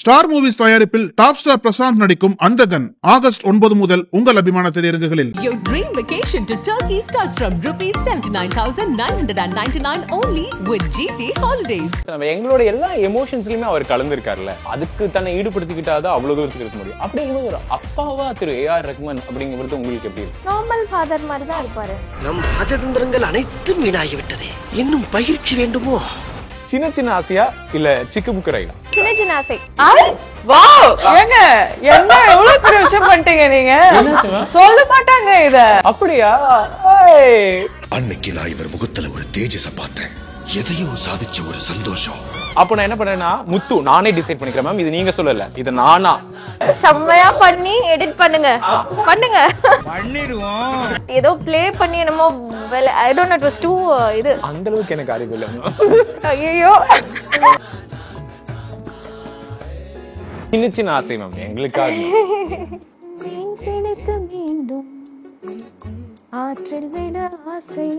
Star movies தயாரிப்பில் top star Prashanth நடிக்கும் அந்தகன் August 9 முதல் உங்கள் அபிமான திரையரங்குகளில். Your dream vacation to Turkey starts from rupees 79,999 only with GT Holidays. எங்களோட எல்லா எமோஷன்ஸ்லயுமே அவர் கலந்துருக்காருல்ல, அதுக்கு தன்னை ஈடுபடுத்திக்கிட்டாதான் அவ்வளவு தூரத்துக்கு இருக்க முடியும். அப்படிங்கும்போது ஒரு அப்பாவா திரு A.R. ரஹ்மான் அப்படிங்கிறது உங்களுக்கு எப்படி இருக்கு? நார்மல் ஃபாதர் மாதிரி தான் இருப்பாரு. நம் ராஜதந்திரங்கள் அனைத்தும் வீணாகிவிட்டதே, இன்னும் பயிற்சி வேண்டுமோ? சின்ன சின்ன ஆசையா இல்ல சிக்கு புக்கு ரைடா? சின்ன சின்ன ஆசை. வாவ், ஏங்க என்ன எவ்வளவு பெரிய விஷயம் பண்ணிட்டீங்க நீங்க. சொல்ல மாட்டாங்க இத. அப்படியா? அன்னைக்கு நான் இவர் முகத்துல ஒரு தேஜஸ பார்த்தேன், எதையும் சாதிச்ச ஒரு சந்தோஷம். அப்ப நான் என்ன பண்ணேன்னா, முத்து நானே டிசைட் பண்ணிக்கிறேன் மேம், இது நீங்க சொல்லல, இது நானா செம்மையா பண்ணி எடிட் பண்ணுங்க பண்ணிடுவோம். ஏதோ ப்ளே பண்ணி என்னமோ I don't know, it was too இது. அந்த அளவுக்கு எனக்கு அறிவு இல்ல. ஐயோ, சின்ன சின்ன ஆசை மேம் எங்களுக்காக. பிடித்து மீண்டும் ஆற்றில் விட ஆசை,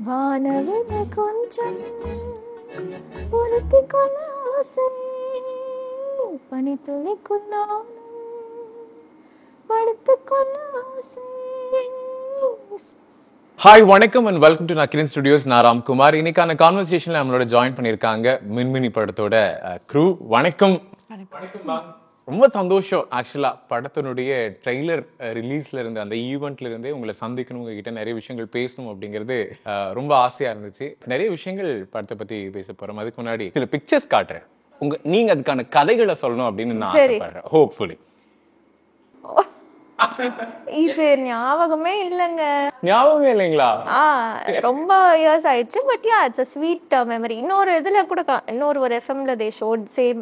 வானவில கொஞ்சம் உறுத்திக் கொள்ள ஆசை, பனித்துளிக்குள் நானும் படுத்துக் கொள்ள ஆசை. ஹாய், வணக்கம் and welcome to Nakkheeran studios. நான் ராம்குமார். இன்னைக்கான கான்வர்சேஷன்ல நம்மளோட ஜாயின் பண்ணியிருக்காங்க மின்மினி படத்தோட க்ரூ. வணக்கம். ரொம்ப சந்தோஷம். ஆக்சுவலா படத்தினுடைய ட்ரெய்லர் ரிலீஸ்ல இருந்து அந்த ஈவெண்ட்ல இருந்தே உங்களை சந்திக்கணும், உங்ககிட்ட நிறைய விஷயங்கள் பேசணும் அப்படிங்கிறது ரொம்ப ஆசையா இருந்துச்சு. நிறைய விஷயங்கள் படத்தை பத்தி பேச போறோம். அதுக்கு முன்னாடி சில பிக்சர்ஸ் காட்டுறேன், நீங்க அதுக்கான கதைகளை சொல்லணும் அப்படின்னு நான் ஆசைப்படுறேன். ஹோப்ஃபுல்லி. இது ஞாபகமே இல்லங்க. ஞாபகமே இல்லைங்களா? ரொம்ப இயர்ஸ் ஆயிடுச்சு. But yeah, it's a sweet memory. இன்னொரு இதுல கூட இன்னொரு ஒரு எஃப்எம்ல they showed same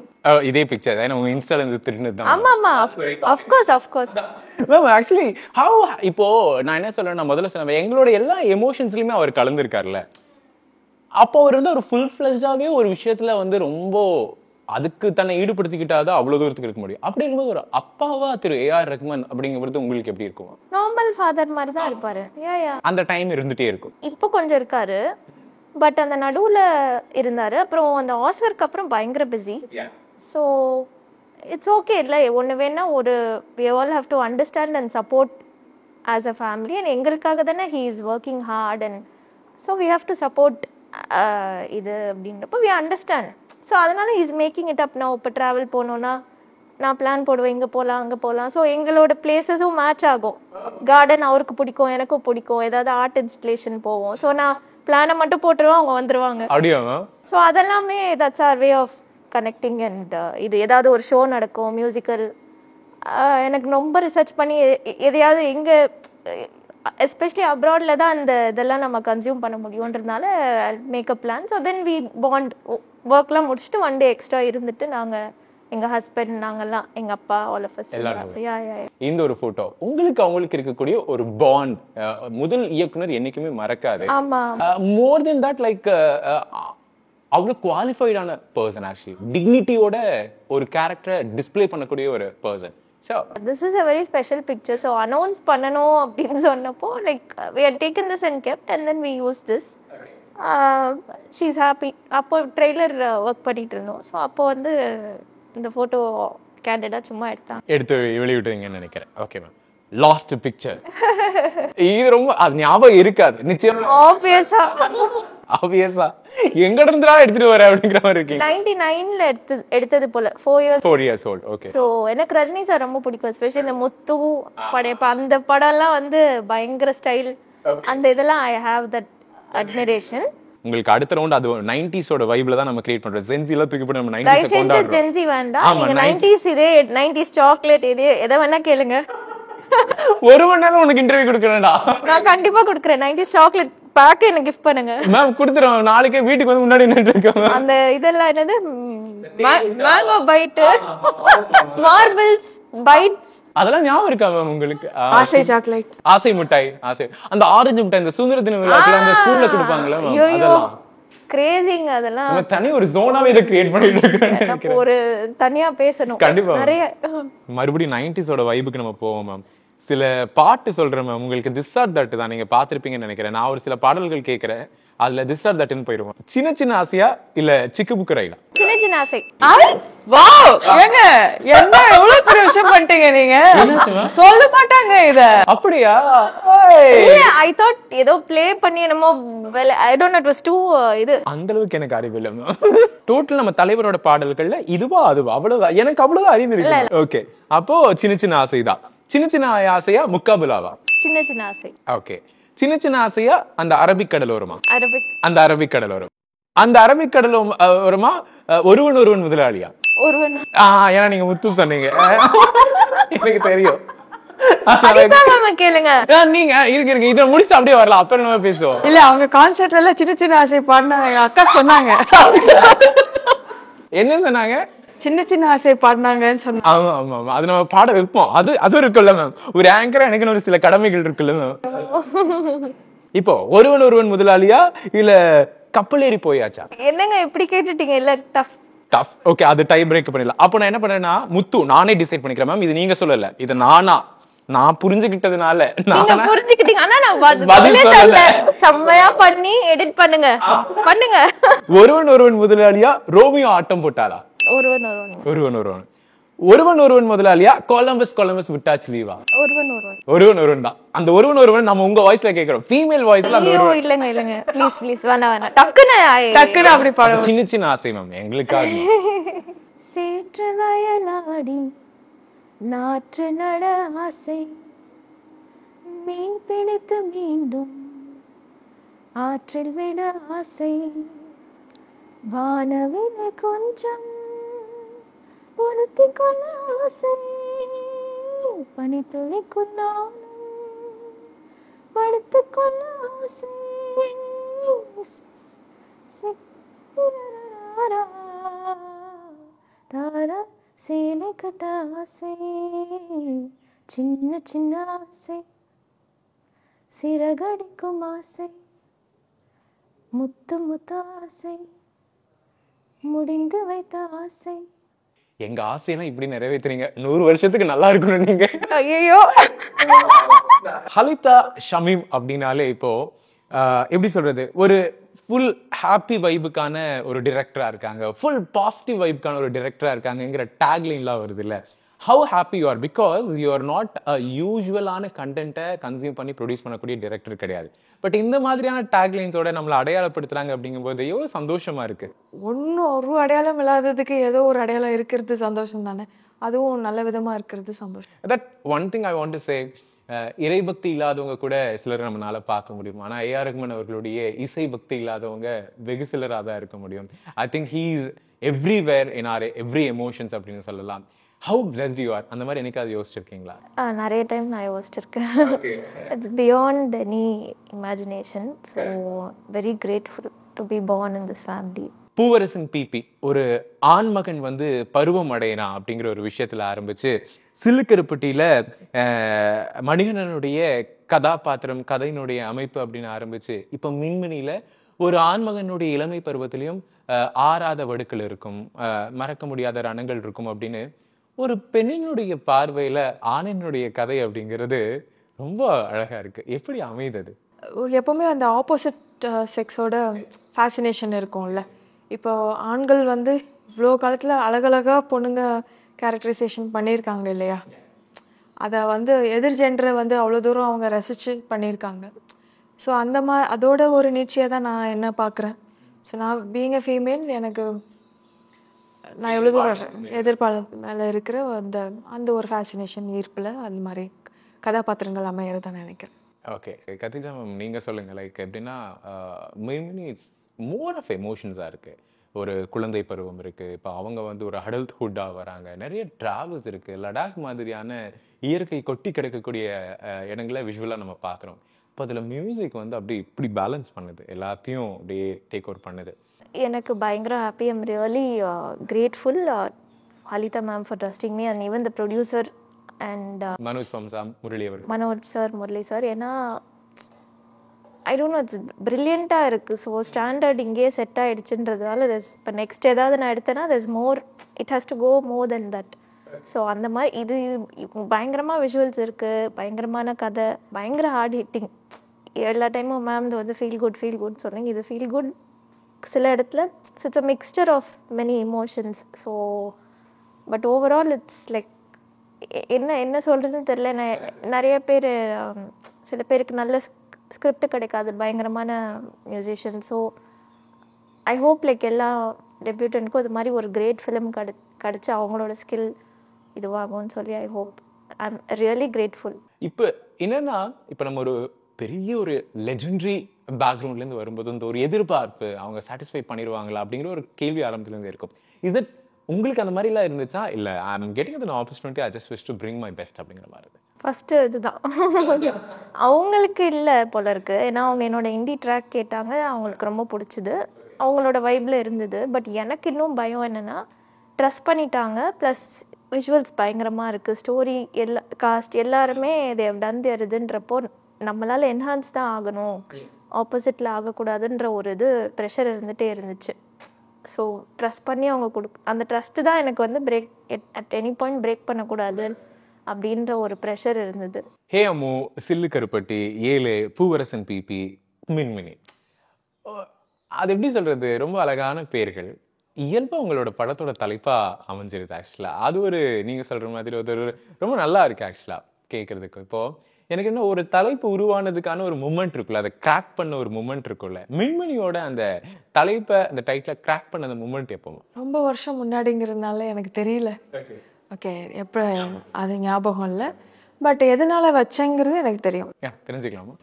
இதே பிக்சர் தான் உங்க இன்ஸ்டால இருந்து திருடினது தான். ஆமா ஆமா, of course ma'am. Actually how இப்போ நான் என்ன சொல்றேன், நான் முதல்ல சொன்னேன், எங்களோட எல்லா எமோஷன்ஸ்லயுமே அவர் கலந்துருக்காருல்ல. அப்போ அவர் வந்து ஒரு ஃபுல் ஃபிளெஜ்டாவே ஒரு விஷயத்துல வந்து ரொம்ப அதுக்கு தன்னை ஈடுபடுத்திக்கிட்டாதான் அவ்வளவு தூரத்துக்கு இருக்க முடியும். அப்படி இருக்கும்போது ஒரு அப்பாவா திரு A.R. ரஹ்மான் அப்படிங்கிறது உங்களுக்கு எப்படி இருக்கும்? நார்மல் ஃபாதர் மாதிரி தான் இருப்பாரு. அந்த டைம் இருந்துட்டே இருக்கும். இப்போ கொஞ்சம் இருக்காரு, பட் அந்த நடுவுல இருந்தாரு. அப்புறம் அந்த ஆஸ்கருக்கு அப்புறம் பயங்கர பிஸி. ஸோ இட்ஸ் ஓகே இல்லை, ஒன்று வேணா ஒரு we all have to understand and support as a family. and எங்களுக்காக தானே he is working hard, and so we have to support இது அப்படின்றப்போ we understand. ஸோ அதனால he is making it up now. இப்போ ட்ராவல் போனோன்னா நான் plan போடுவேன், இங்கே போகலாம் அங்கே போகலாம். ஸோ எங்களோட பிளேசஸும் மேட்ச் ஆகும். கார்டன் அவருக்கு பிடிக்கும், எனக்கும் பிடிக்கும். ஏதாவது ஆர்ட் இன்ஸ்டலேஷன் போவோம். ஸோ நான் பிளானை மட்டும் போட்டுருவோம், அவங்க வந்துருவாங்க. ஸோ அதெல்லாமே that's our way of connecting. And இது ஏதாவது ஒரு ஷோ நடக்கும் மியூசிக்கல், எனக்கு ரொம்ப ரிசர்ச் பண்ணி எதையாவது எங்கே எஸ்பெஷலி அப்ராட்ல தான் அந்த இதெல்லாம் நம்ம கன்சியூம் பண்ண முடியுன்றதுனால makeup plan. So then we bond, ஒர்க்லாம் முடிச்சுட்டு ஒன் டே எக்ஸ்ட்ரா இருந்துட்டு நாங்கள் எங்கள் ஹஸ்பண்ட் நாங்கெல்லாம் எங்கள் அப்பா ஆல் ஆஃப் அஸ். இந்த ஒரு போட்டோ உங்களுக்கு அவங்களுக்கு இருக்கக்கூடிய ஒரு பாண்ட் முதல் இயக்குனர் என்னைக்குமே மறக்காது. ஆமா, மோர் தென் தட், லைக் அவ்வளவு குவாலிஃபைடான பர்சன், ஆக்சுவலி டிக்னிட்டியோட ஒரு கேரக்டரை டிஸ்பிளே பண்ணக்கூடிய ஒரு person. So this is a very special picture. So announce பண்ணனும் அப்படினு சொன்னப்போ like we had taken this and kept, and then we used this. She's happy. அப்போ ட்ரெய்லர் ஒர்க் பண்ணிட்டு இருந்தோம். ஸோ அப்போ வந்து இந்த போட்டோ கேண்டிடா சும்மா எடுத்து வெளியிட்டுங்கன்னு நினைக்கிறேன். Okay ma'am. லாஸ்ட் பிக்சர் இது ரொம்ப அது ஞாபகம் இருக்காது நிச்சயமா. ஆப்வியஸா எங்க இருந்துடா எடுத்துட்டு வர அப்படிங்கிற மாதிரி இருக்கு. 99ல எடுத்தது போல 4 years old. ஓகே. சோ எனக்கு ரஜினி சார் ரொம்ப பிடிக்கும். எஸ்பெஷலி இந்த முத்து படையப்ப அந்த படம்லாம் வந்து பயங்கர ஸ்டைல். அந்த இதெல்லாம் ஐ ஹேவ் தட் அட்மிரேஷன். உங்களுக்கு அடுத்த ரவுண்ட் அது 90s ஓட வைப்ல தான் நம்ம கிரியேட் பண்றோம். ஜென்சி எல்லாம் தூக்கி போட்டு நம்ம 90s கொண்டாடுறோம். ஜென்சி வேண்டாம், நீங்க 90s இதே 90s சாக்லேட் இதே எதை வேணா கேளுங்க. ஒரு மணி நேரம் உனக்கு இன்டர்வியூ கொடுக்கறேன்டா. நான் கண்டிப்பா கொடுக்கறேன். 90s சாக்லேட் பேக் எனக்கு கிஃப்ட் பண்ணுங்க மேம். கொடுத்துறோம், நாளைக்கே வீட்டுக்கு வந்து முன்னாடி நின்னுட்டு இருக்கோம். அந்த இதெல்லாம் என்னது, மேங்கோ பைட், மார்பிள்ஸ் பைட்ஸ், அதெல்லாம் ஞாபகம் இருக்கா மேம் உங்களுக்கு? ஆசை சாக்லேட், ஆசை மிட்டாய், ஆசை அந்த ஆரஞ்சு மிட்டாய் இந்த சுதந்திர தின விழாக்குள்ள அந்த ஸ்கூல்ல கொடுப்பாங்கல மேம். அதெல்லாம் கிரேசிங். அதெல்லாம் நம்ம தனி ஒரு ஜோனாவே இத கிரியேட் பண்ணிட்டு இருக்கோம் நினைக்கிறேன். ஒரு தனியா பேசணும் கண்டிப்பா. நிறைய மறுபடியும் 90s ஓட வைபுக்கு நம்ம போவோம் மேம். சில பாட்டு சொல்றேன் மேம், உங்களுக்கு திஸ் ஆர் தட் தான் நீங்க பாத்திருப்பீங்கன்னு நினைக்கிறேன். நான் ஒரு சில பாடல்கள் கேட்கிறேன், அதுல திஸ் ஆர் தட்னு போயிருவோம். சின்ன சின்ன ஆசையா இல்ல சிக்கு புக்கு ரயிலா? சின்ன சின்ன ஆசை. வாவ் ஏங்க என்ன இவ்வளவு பெரிய விஷயம் பண்ணிட்டீங்க நீங்க. சொல்ல மாட்டாங்க இத. அப்படியா? இல்ல ஐ தாட் ஏதோ ப்ளே பண்ணி என்னமோ I don't know it was too இது. அந்த அளவுக்கு எனக்கு அறிவு இல்ல. டோட்டல் நம்ம தலைவரோட பாடல்கள்ல இதுவா அதுவா அவ்வளவுதான். எனக்கு அவ்வளவு அறிவு இருக்கு. ஓகே, அப்போ சின்ன சின்ன ஆசைதான். சின்ன சின்ன ஆசையா முக்காபுலாவா? சின்ன சின்ன ஆசை. ஓகே, சின்ன சின்ன ஆசையா அந்த அரபிக் கடலோரமா? அரபிக். அந்த அரபிக் கடலோரம். அந்த அரபிக் கடலோரமா ஒருவன் ஒருவன் முதலாளியா? ஒருவன். ஏன்னா நீங்க முத்து சொன்னீங்க, எனக்கு தெரியும். கேளுங்க நீங்க இருக்கு இதை முடிச்சு அப்படியே வரலாம், அப்புறம் நம்ம பேசுவோம். இல்ல அவங்க கான்செர்ட்ல எல்லாம் சின்ன சின்ன ஆசை பாடினாங்க. எங்க அக்கா சொன்னாங்க. என்ன சொன்னாங்க? சின்ன சின்ன ஆசை பாடினாங்கன்னு சொன்னாங்க. ஆமா ஆமா ஆமா, அது நம்ம பாட வைப்போம். அது இருக்குல்ல மேம், ஒரு ஆங்கரா எனக்கு ஒரு சில கடமைகள் இருக்குல்ல மேம். இப்போ ஒருவன் ஒருவன் முதலாளியா இல்ல கப்பல் ஏறி போயாச்சா? என்னங்க இப்படி கேட்டுட்டீங்க? இல்ல டஃப். ஓகே, அது டை பிரேக் பண்ணிடலாம். அப்போ நான் என்ன பண்றேன்னா முத்து நானே டிசைட் பண்ணிக்கிறேன் மேம். இது நீங்க சொல்லல, இது நான் புரிஞ்சுக்கிட்டதுனால நீங்க புரிஞ்சுக்கிட்டீங்க. ஆனா நான் பதிலே சொல்லல. செம்மையா பண்ணி எடிட் பண்ணுங்க. ஒருவன் ஒருவன் முதலாளியா ரோமியோ ஆட்டம் போட்டாளா? ஒருவன் ஒருவன் முதலாளியா கொலம்பஸ் விட்டாச்சு லீவா? ஒருவன் தான். அந்த ஒருவன் நம்ம உங்க வாய்ஸ்ல கேக்குறோம், ஃபீமேல் வாய்ஸ்ல. அந்த ஒருவன் இல்லங்க ப்ளீஸ் வேணாம். டக்குன்னு அப்படி பாடுங்க. சின்ன சின்ன ஆசை மேம் எங்களுக்காக. சேற்று வயலாடி நாற்று நட ஆசை, மீன் பிடித்து மீண்டும் ஆற்றில் விட ஆசை, வானவில கொஞ்சம் பொருத்தி கொள்ள ஆசை, பனித்துளிக்குள் நானும் படுத்து கொள்ள ஆசை, தாரா சேலை கட்ட ஆசை, சின்ன சின்ன ஆசை, சிறகடிக்கும் ஆசை, முத்து முத்து ஆசை, முடிந்து வைத்த ஆசை. எங்க ஆசையெல்லாம் இப்படி நிறைவேற்றுறீங்க. 100 வருஷத்துக்கு நல்லா இருக்கணும் நீங்க. ஐயோ. ஹலிதா ஷமீம் அப்படின்னாலே இப்போ எப்படி சொல்றது, ஒரு ஃபுல் ஹாப்பி வைபுக்கான ஒரு டிரெக்டரா இருக்காங்க, ஃபுல் பாசிட்டிவ் வைபுக்கான ஒரு டிரெக்டரா இருக்காங்கிற டேக்லைன்லாம் வருது இல்ல. How happy you are, because you are not யூஸ்வலான கண்டென்ட்டை கன்சியூம் பண்ணி ப்ரொடியூஸ் பண்ணக்கூடிய டிரெக்டர் கிடையாது. பட் இந்த மாதிரியான டேக்லைன்ஸோட நம்மளை அடையாளப்படுத்துறாங்க அப்படிங்கும்போது எவ்வளவு சந்தோஷமா இருக்கு. ஒன்னும் ஒரு அடையாளம் இல்லாததுக்கு ஏதோ ஒரு அடையாளம் இருக்கிறது சந்தோஷம் தானே. அதுவும் நல்ல விதமா இருக்கிறது சந்தோஷம். That one thing I want to say, இறைபக்தி இல்லாதவங்க கூட சிலர் நம்மளால பார்க்க முடியும். ஆனா ஏஆர் ரஹ்மான் அவர்களுடைய இசை பக்தி இல்லாதவங்க வெகு சிலராக தான் இருக்க முடியும். I think he is everywhere in our every emotions அப்படின்னு சொல்லலாம். ஹவு பிளஸ்ட் யூ ஆர், அந்த மாதிரி என்னைக்காவது யோசிச்சிருக்கீங்களா? நிறைய டைம் நான் யோசிச்சிருக்கேன். It's beyond any imagination. So very grateful to be born in this family. Poovarasan பிபி ஒரு ஆண்மகன் வந்து பருவம் அடையறான் அப்படிங்கிற ஒரு விஷயத்துல ஆரம்பிச்சு, சிலுக்கருப்பட்டியில மணிகண்டனுடைய கதாபாத்திரம், கதையினுடைய அமைப்பு அப்படின்னு ஆரம்பிச்சு, இப்ப மின்மினியில ஒரு ஆண்மகனுடைய இளமை பருவத்திலையும் ஆறாத வடுக்கள் இருக்கும், மறக்க முடியாத ரணங்கள் இருக்கும் அப்படின்னு ஒரு பெண்ணினுடைய பார்வையில ஆணினுடைய கதை அப்படிங்கிறது ரொம்ப அழகா இருக்கு. எப்படி அமைதது? எப்பவுமே அந்த ஆப்போசிட் செக்ஸோட ஃபேசினேஷன் இருக்கும்ல. இப்போ ஆண்கள் வந்து இவ்வளோ காலத்தில் அழகழகாக பொண்ணுங்க கேரக்டரைசேஷன் பண்ணியிருக்காங்க இல்லையா, அதை வந்து எதிர் ஜெண்டரை வந்து அவ்வளோ தூரம் அவங்க ரசித்து பண்ணியிருக்காங்க. ஸோ அந்த அதோட ஒரு நீட்சியாக தான் நான் என்ன பார்க்குறேன். ஸோ நான் பீயிங் அ ஃபீமேல், எனக்கு நான் எவ்வளோ தூரம் எதிர்பார்ப்பு மேலே இருக்கிற அந்த ஒரு ஃபேசினேஷன் ஈர்ப்பில் அந்த மாதிரி கதாபாத்திரங்கள் அமையறதான் நினைக்கிறேன். ஓகே கத்திஜா மேம், நீங்கள் சொல்லுங்கள். லைக் எப்படின்னா மெயின்லி இட்ஸ் மோர் ஆஃப் எமோஷன்ஸாக இருக்குது. ஒரு குழந்தை பருவம் இருக்குது, இப்போ அவங்க வந்து ஒரு அடல்ட்ஹுட்டாக வராங்க, நிறைய ட்ராவல்ஸ் இருக்குது, லடாக் மாதிரியான இயற்கை கொட்டி கிடக்கக்கூடிய இடங்களை விஷுவலாக நம்ம பார்க்குறோம். இப்போ அதில் மியூசிக் வந்து அப்படி இப்படி பேலன்ஸ் பண்ணுது, எல்லாத்தையும் அப்படியே டேக் ஓவர் பண்ணுது. எனக்கு பயங்கர happy. I'm really grateful Halitha ma'am for trusting me and even the producer and Manoj பம்சா முரளி அவர், மனோஜ் சார், முரளி சார். ஏன்னா ஐ டோன்ட் நோ, இட்ஸ் ப்ரில்லியண்ட்டாக இருக்குது. ஸோ ஸ்டாண்டர்ட் இங்கேயே செட் ஆகிடுச்சுன்றதுனால இப்போ நெக்ஸ்ட் ஏதாவது நான் எடுத்தேன்னா there's more, it has to go more than that. So அந்த மாதிரி இது பயங்கரமாக விஷுவல்ஸ் இருக்குது, பயங்கரமான கதை, பயங்கர ஹார்ட் ஹிட்டிங். எல்லா டைமும் மேம் இது வந்து ஃபீல் குட் சொன்னீங்க. இது ஃபீல் குட் சில இடத்துல it's a mixture of many emotions. So but overall it's like என்ன சொல்கிறதுன்னு தெரில. நிறைய பேர் சில பேருக்கு நல்ல ஸ்கிரிப்ட் கிடைக்காது, பயங்கரமான musician. So I hope like எல்லா டெபியூட்டன்ட்க்கும் இது மாதிரி ஒரு கிரேட் ஃபிலிம் கிடச்சி அவங்களோட ஸ்கில் இதுவாகும்னு சொல்லி I hope. I am really grateful. இப்போ என்னன்னா, இப்போ நம்ம ஒரு பெரிய ஒரு லெஜெண்டரி பேக்ரவுண்ட்லேருந்து வரும்போது இந்த ஒரு எதிர்பார்ப்பு அவங்க சாட்டிஸ்ஃபை பண்ணிடுவாங்களா அப்படிங்கிற ஒரு கேள்வி ஆரம்பத்துலேருந்து இருக்கும். இது உங்களுக்கு அந்த மாதிரிலாம் இருந்துச்சா? இல்லை I am getting an opportunity, I just wish to bring my best அப்படிங்கிற மாதிரி இருந்துச்சு? ஃபஸ்ட்டு இதுதான் அவங்களுக்கு இல்லை போல இருக்குது. ஏன்னா அவங்க என்னோட இண்டி ட்ராக் கேட்டாங்க, அவங்களுக்கு ரொம்ப பிடிச்சிது, அவங்களோட வைப்பில் இருந்தது. பட் எனக்கு இன்னும் பயம் என்னென்னா, ட்ரஸ்ட் பண்ணிட்டாங்க, ப்ளஸ் விஷுவல்ஸ் பயங்கரமாக இருக்குது, ஸ்டோரி காஸ்ட் எல்லாருமே தேவ் டன் தேர் இதுன்றப்போ நம்மளால் என்ஹான்ஸ் தான் ஆகணும், ஆப்போசிட்டில் ஆகக்கூடாதுன்ற ஒரு இது ப்ரெஷர் இருந்துகிட்டே இருந்துச்சு. ஸோ ட்ரஸ்ட் பண்ணி அவங்க அந்த ட்ரஸ்ட்டு தான் எனக்கு வந்து break at any point break பண்ணக்கூடாது அப்படின்ற ஒரு ப்ரெஷர் இருந்தது. ஹே அம்மு, சில்லு கருப்பட்டி, ஏழு, பூவரசன் பிபி, மின்மினி, அது எப்படி சொல்றது, ரொம்ப அழகான பேர்கள். இயல்பா உங்களோட படத்தோட தலைப்பா அமைஞ்சிருது. ஆக்சுவலா அது ஒரு நீங்க சொல்ற மாதிரி ஒரு ரொம்ப நல்லா இருக்கு ஆக்சுவலா கேட்கறதுக்கு. இப்போ எனக்கு என்ன ஒரு தலைப்பு உருவானதுக்கான ஒரு மூமெண்ட் இருக்குல்ல, அதை கிராக் பண்ண ஒரு மூமெண்ட் இருக்குல்ல, மின்மினியோட அந்த தலைப்பை அந்த டைட்டில கிராக் பண்ண அந்த மூமெண்ட் எப்போ? ரொம்ப வருஷம் முன்னாடிங்கிறதுனால எனக்கு தெரியல. ஓகே, எப்போ அது ஞாபகம் இல்லை. பட் எதனால வச்சேங்கிறது எனக்கு தெரியும். தெரிஞ்சுக்கலாமா?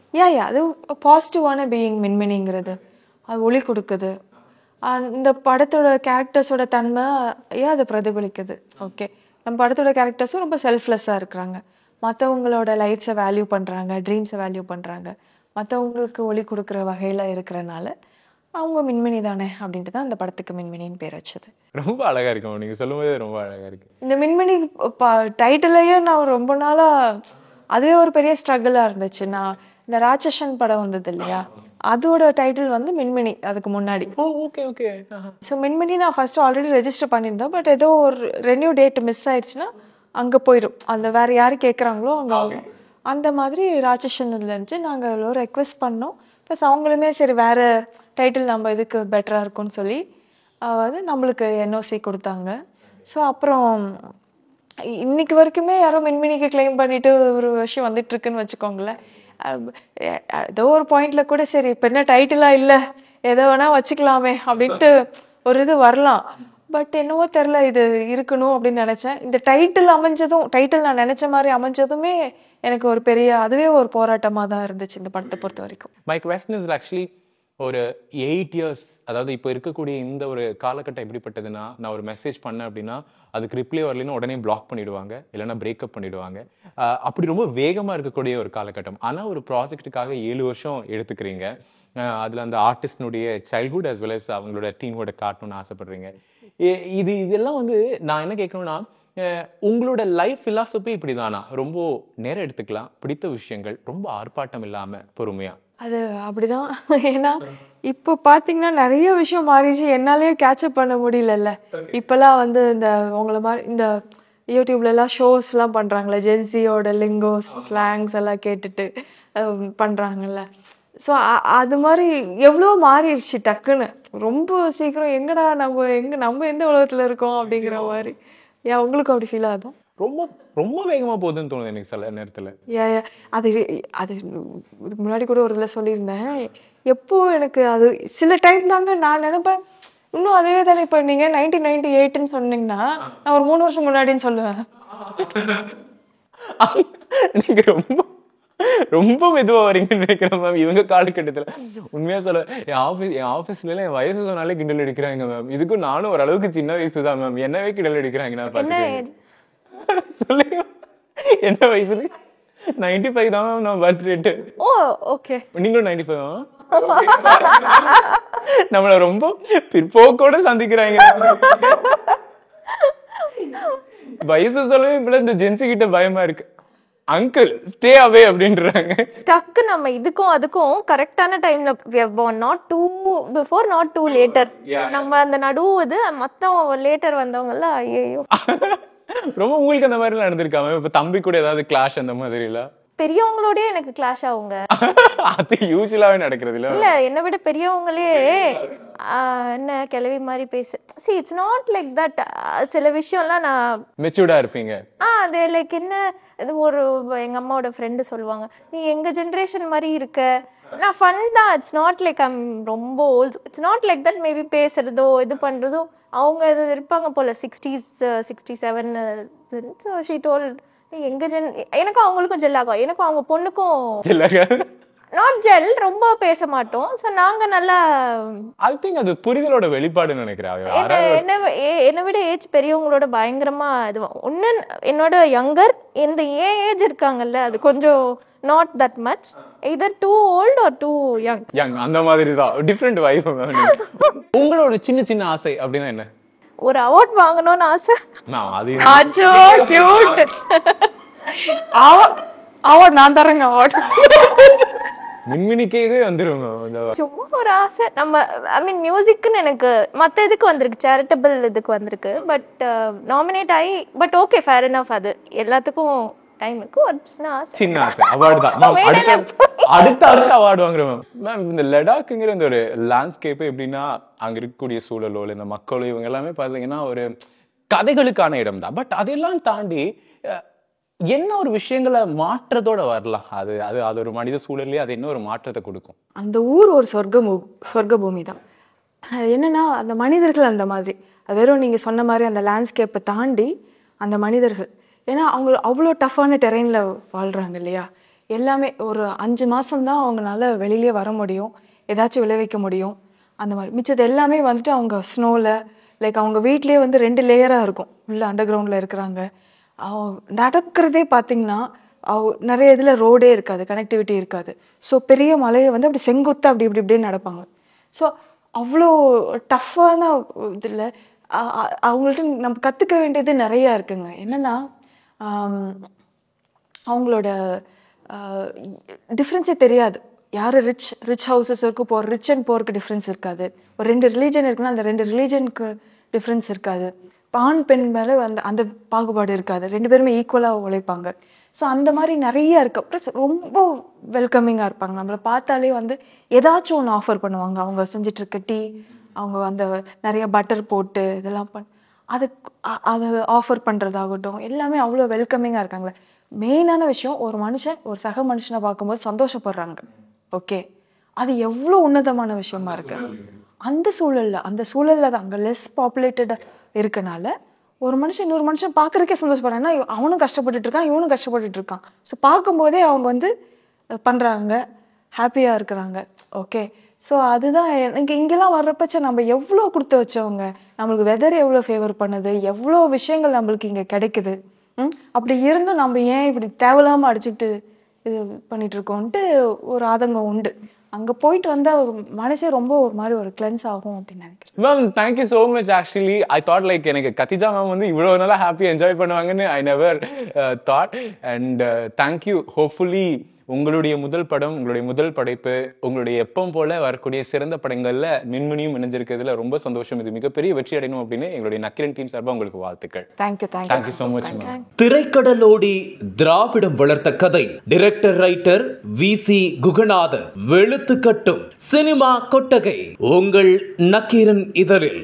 அது பாசிட்டிவான பீயிங் மின்மினிங்கிறது. அது ஒளி கொடுக்குது. இந்த படத்தோட கேரக்டர்ஸோட தன்மை அதை பிரதிபலிக்குது. ஓகே, நம்ம படத்தோட கேரக்டர்ஸும் ரொம்ப செல்ஃப்லெஸ்ஸாக இருக்கிறாங்க, மற்றவங்களோட லைஃப்ஸை வேல்யூ பண்ணுறாங்க, ட்ரீம்ஸை வேல்யூ பண்ணுறாங்க, மற்றவங்களுக்கு ஒளி கொடுக்குற வகையில் இருக்கிறனால அவங்க மின்மினி தானே அப்படின்ட்டு தான் அந்த படத்துக்கு மின்மினின்னு பேர் வச்சது. ரொம்ப அழகா இருக்கும், நீங்கள் சொல்லும்போது ரொம்ப அழகா இருக்கு. இந்த மின்மினி டைட்டிலையே நான் ரொம்ப நாளாக அதுவே ஒரு பெரிய ஸ்ட்ரகிளாக இருந்துச்சு. நான் இந்த ராட்சசன் படம் வந்தது இல்லையா, அதோட டைட்டில் வந்து மின்மினி. அதுக்கு முன்னாடி ஸோ மின்மினி நான் ஃபர்ஸ்ட் ஆல்ரெடி ரெஜிஸ்டர் பண்ணியிருந்தேன். பட் ஏதோ ஒரு ரெனியூ டேட் மிஸ் ஆயிடுச்சுன்னா அங்கே போயிடும், அந்த வேறு யார் கேட்குறாங்களோ அங்கே ஆகும். அந்த மாதிரி ராட்சசன் இருந்துச்சு. நாங்கள் எவ்வளோ ரெக்வெஸ்ட் பண்ணோம். ப்ளஸ் அவங்களுமே சரி வேறு டைட்டில் நம்ம இதுக்கு பெட்டராக இருக்கும்னு சொல்லி வந்து நம்மளுக்கு என்ஓசி கொடுத்தாங்க. ஸோ அப்புறம் இன்னைக்கு வரைக்குமே யாரோ மின்மினிக்கு கிளைம் பண்ணிட்டு ஒரு விஷயம் வந்துட்டு இருக்குன்னு வச்சுக்கோங்களேன். ஏதோ ஒரு பாயிண்ட்ல கூட சரி இப்போ என்ன டைட்டிலாக இல்லை, எதை வேணா வச்சுக்கலாமே அப்படின்ட்டு ஒரு இது வரலாம். பட் என்னவோ தெரில, இது இருக்கணும் அப்படின்னு நினச்சேன். இந்த டைட்டில் அமைஞ்சதும், டைட்டில் நான் நினச்ச மாதிரி அமைஞ்சதுமே எனக்கு ஒரு பெரிய அதுவே ஒரு போராட்டமாக தான் இருந்துச்சு இந்த படத்தை பொறுத்த வரைக்கும். மை குவெஸ்சன் இஸ் ஆக்சுவலி ஒரு 8 years, அதாவது இப்போ இருக்கக்கூடிய இந்த ஒரு காலகட்டம் எப்படிப்பட்டதுன்னா, நான் ஒரு மெசேஜ் பண்ணேன் அப்படின்னா அதுக்கு ரிப்ளை வரலைன்னா உடனே பிளாக் பண்ணிடுவாங்க, இல்லைன்னா பிரேக்கப் பண்ணிடுவாங்க. அப்படி ரொம்ப வேகமாக இருக்கக்கூடிய ஒரு காலகட்டம். ஆனால் ஒரு ப்ராஜெக்ட்டுக்காக 7 வருஷம் எடுத்துக்கிறீங்க. அதில் அந்த ஆர்டிஸ்டினுடைய சைல்ட்ஹுட் அஸ் வெல் அஸ் அவங்களோட டீமோட காட்டணும்னு ஆசைப்படுறீங்க. இதெல்லாம் வந்து நான் என்ன கேட்கணும்னா, உங்களோட லைஃப் ஃபிலாசபி இப்படி தானா? ரொம்ப நேரம் எடுத்துக்கலாம், பிடித்த விஷயங்கள், ரொம்ப ஆர்ப்பாட்டம் இல்லாமல் பொறுமையாக. அது அப்படிதான். ஏன்னா இப்போ பார்த்தீங்கன்னா நிறைய விஷயம் மாறிடுச்சு, என்னாலேயே கேட்சப் பண்ண முடியலல்ல. இப்போல்லாம் வந்து இந்த உங்களை மாதிரி இந்த யூடியூப்லலாம் ஷோஸ்லாம் பண்ணுறாங்களே, ஜென்சியோட லிங்கோஸ் ஸ்லாங்ஸ் எல்லாம் கேட்டுட்டு பண்ணுறாங்கல்ல. ஸோ அது மாதிரி எவ்வளோ மாறிடுச்சு டக்குன்னு, ரொம்ப சீக்கிரம். எங்கடா நம்ம எந்த உலகத்தில் இருக்கோம் அப்படிங்கிற மாதிரி. உங்களுக்கு அப்படி ஃபீல் ஆகுதும்? ரொம்ப ரொம்ப வேகமாக போகுதுன்னு தோணுது எனக்கு சில நேரத்தில். அது இதுக்கு முன்னாடி கூட ஒரு இதில் சொல்லியிருந்தேன். எப்போ எனக்கு அது சில டைம் தாங்க நான் நினைப்பேன், இன்னும் அதே தானே. இப்போ நீங்கள் 1998ன்னு சொன்னீங்கன்னா நான் ஒரு 3 வருஷம் முன்னாடின்னு சொல்லுவேன். நீங்கள் ரொம்ப ரொம்ப மெதுவாக வரீங்கன்னு நினைக்கிறேன் மேம் இவங்க காலகட்டத்தில். உண்மையாக சொல்ல, என் ஆஃபீஸ்ல என் வயசு சொன்னாலே கிண்டல் அடிக்கிறாங்க மேம். இதுக்கும் நானும் ஓரளவுக்கு சின்ன வயசு தான் மேம், என்னவே கிண்டல் அடிக்கிறாங்க. நான் பார்த்துக்கிறேன். சொல்லுங்க, என்ன வயசுல? 95 தான் மேம் நான் பர்த் ரேட்டு. ஓ ஓகே, நீங்களும் 95 நம்மள ரொம்ப பிற்போக்கோட சந்திக்கிறாங்க. வயசு சொல்லவே இப்ப இந்த ஜென்சி கிட்ட பயமா இருக்கு. அங்கிள் ஸ்டே அவே அப்படின்றாங்க. ஸ்டக் நம்ம இதுக்கும் அதுக்கும் கரெக்டான டைம்ல, not too before not too later. நம்ம அந்த நடுவுது மத்த லேட்டர் வந்தவங்கல்ல, ஐயோ. ரொம்ப உங்களுக்கு அந்த மாதிரி நடந்திருக்காம? இப்ப தம்பி கூட ஏதாவது கிளாஷ் அந்த மாதிரி இல்ல? பெரியவங்களோடய எனக்கு கிளாஷ் ஆகுங்க. அது யூஸ்வலாவே நடக்கிறது இல்ல? இல்ல, என்னை விட பெரியவங்களே என்ன கிளவி மாதிரி பேசு. see it's not like that. சில விஷயம்லாம் நான் மெச்சூர்டா இருப்பீங்க. அது லைக் என்ன, இது ஒரு எங்க அம்மாவோட ஃப்ரெண்டு சொல்லுவாங்க, நீ எங்க ஜென்ரேஷன் மாதிரி இருக்க. நான் ஃபன் தான். இட்ஸ் நாட் லைக் ஐம் ரொம்ப old. It's not like that. Maybe பேசுறதோ இது பண்றதோ அவங்க இது இருப்பாங்க போல 60s 67. ஸோ ஷீ டோல்ட், எங்க எனக்கும் அவங்களுக்கும் ஜெல் ஆகும். எனக்கும் அவங்க பொண்ணுக்கும் நாட் ஜெல், ரொம்ப பேச மாட்டோம். ஸோ நாங்க நல்லா ஐ திங்க் அது புரிதலோட வெளிப்பாடுன்னு நினைக்கிறேன். என்னை விட ஏஜ் பெரியவங்களோட பயங்கரமா இது ஒன்னு. என்னோட யங்கர் இந்த ஏஜ் இருக்காங்கல்ல, அது கொஞ்சம் not that much, either too old or too young. அந்த மாதிரி தான் டிஃபரண்ட் வைப். உங்களோட சின்ன சின்ன ஆசை அப்படின்னா என்ன? ஒரு அவார்ட் வாங்கணும்னு ஆசை. அது அச்சோ கியூட். அவார்ட் நான் தரேங்க. அவார்ட் மின்மினிக்கே வந்துருங்க. சும்மா ஒரு ஆசை. நம்ம ஐ மீன் மியூசிக்னு எனக்கு மற்ற இதுக்கு வந்திருக்கு, சேரிட்டபிள் இதுக்கு வந்திருக்கு. பட் நாமினேட் ஆகி பட் ஓகே ஃபேர் எனஃப். அது எல்லாத்துக்கும் டைம் இருக்கு. ஒரு சின்ன ஆசை அவார்டு தான். அடுத்த அவார்டு வாங்குறேன் மேம். இந்த லடாக்குங்கிற இந்த ஒரு லேண்ட்ஸ்கேப் எப்படின்னா, அங்க இருக்கக்கூடிய சூழலோ இந்த மக்களோ இவங்க எல்லாமே பாத்தீங்கன்னா ஒரு கதைகளுக்கான இடம் தான். பட் அதெல்லாம் தாண்டி என்ன ஒரு விஷயங்களை மாற்றத்தோட வரலாம். அது அது அது ஒரு மனித சூழலே அது என்ன ஒரு மாற்றத்தை கொடுக்கும். அந்த ஊர் ஒரு சொர்க்க பூமி தான். என்னன்னா அந்த மனிதர்கள் அந்த மாதிரி, அது வெறும் நீங்க சொன்ன மாதிரி அந்த லேண்ட்ஸ்கேப்பை தாண்டி அந்த மனிதர்கள், ஏன்னா அவங்க அவ்வளோ டஃப்பான டெரெயினில் வாழ்கிறாங்க இல்லையா. எல்லாமே ஒரு 5 மாதம் தான் அவங்களால வெளியிலே வர முடியும், ஏதாச்சும் விளைவிக்க முடியும். அந்த மாதிரி மிச்சது எல்லாமே வந்துட்டு அவங்க ஸ்னோவில் லைக் அவங்க வீட்லேயே வந்து 2 லேயராக இருக்கும். உள்ள அண்டர் கிரவுண்டில் இருக்கிறாங்க. நடக்கிறதே பார்த்திங்கன்னா நிறைய இதில் ரோடே இருக்காது, கனெக்டிவிட்டி இருக்காது. ஸோ பெரிய மலையை வந்து அப்படி செங்குத்து அப்படி இப்படி இப்படியே நடப்பாங்க. ஸோ அவ்வளோ டஃப்பான இதில் அவங்கள்ட்ட நம்ம கற்றுக்க வேண்டியது நிறையா இருக்குங்க. என்னென்னா அவங்களோட டிஃப்ரென்ஸே தெரியாது. யார் ரிச் ஹவுசஸுக்கு போகிற ரிச் அண்ட் போருக்கு டிஃப்ரென்ஸ் இருக்காது. ஒரு 2 ரிலீஜன் இருக்குன்னா அந்த 2 ரிலீஜனுக்கு டிஃப்ரென்ஸ் இருக்காது. ஆண் பெண் மேலே அந்த பாகுபாடு இருக்காது. 2 பேருமே ஈக்குவலாக உழைப்பாங்க. ஸோ அந்த மாதிரி நிறைய இருக்கு. அப்புறம் ரொம்ப வெல்கமிங்காக இருப்பாங்க. நம்மளை பார்த்தாலே வந்து ஏதாச்சும் ஒன்று ஆஃபர் பண்ணுவாங்க. அவங்க செஞ்சிட்ருக்க டீ, அவங்க அந்த நிறைய பட்டர் போட்டு இதெல்லாம் அதை ஆஃபர் பண்ணுறதாகட்டும், எல்லாமே அவ்வளோ வெல்கமிங்காக இருக்காங்களே. மெயினான விஷயம், ஒரு மனுஷன் ஒரு சக மனுஷனை பார்க்கும்போது சந்தோஷப்படுறாங்க. ஓகே, அது எவ்வளோ உன்னதமான விஷயமா இருக்கு. அந்த சூழலில் தான் அங்கே லெஸ் பாப்புலேட்டடாக இருக்கனால ஒரு மனுஷன் இன்னொரு மனுஷன் பார்க்குறதுக்கே சந்தோஷப்படுறாங்கன்னா அவனும் கஷ்டப்பட்டுட்டு இருக்கான், இவனும் கஷ்டப்பட்டுட்டு இருக்கான். ஸோ பார்க்கும்போதே அவங்க வந்து பண்ணுறாங்க, ஹாப்பியாக இருக்கிறாங்க. ஓகே, ஸோ அதுதான் எனக்கு இங்கெல்லாம் வர்றப்பச்ச நம்ம எவ்வளோ கொடுத்து வச்சவங்க, நம்மளுக்கு வெதர் எவ்வளோ ஃபேவர் பண்ணுது, எவ்வளோ விஷயங்கள் நம்மளுக்கு இங்கே கிடைக்குது. அப்படி இருந்தும் நம்ம ஏன் இப்படி தேவையில்லாமல் அடிச்சுட்டு இது பண்ணிட்டு இருக்கோன்ட்டு ஒரு ஆதங்கம் உண்டு. அங்கே போயிட்டு வந்தால் ஒரு மனசே ரொம்ப ஒரு மாதிரி ஒரு கிளென்ஸ் ஆகும் அப்படின்னு நினைக்கிறேன். Ma'am thank you so much. Actually I thought like எனக்கு கத்திஜா மேம் வந்து இவ்வளோ நல்லா ஹாப்பியாக என்ஜாய் பண்ணுவாங்கன்னு I never thought. And thank you. Hopefully உங்களுடைய முதல் படம், உங்களுடைய முதல் படைப்பு, உங்களுடைய எப்பவும் போல வரக்கூடிய சிறந்த படங்கள்ல மின்மினியும் இணைஞ்சிருக்கிறதுல ரொம்ப சந்தோஷம். இது மிகப்பெரிய வெற்றி அடையணும் அப்படின்னு எங்களுடைய நக்கிரன் டீம் சார்பாக உங்களுக்கு வாழ்த்துக்கள். Thank you so much ma'am. திரைக்கடலோடி திராவிடம் வளர்த்த கதை. Director writer VC Guganathan. வெளுத்து கட்டும் சினிமா கொட்டகை உங்கள் நக்கீரன் இதழில்.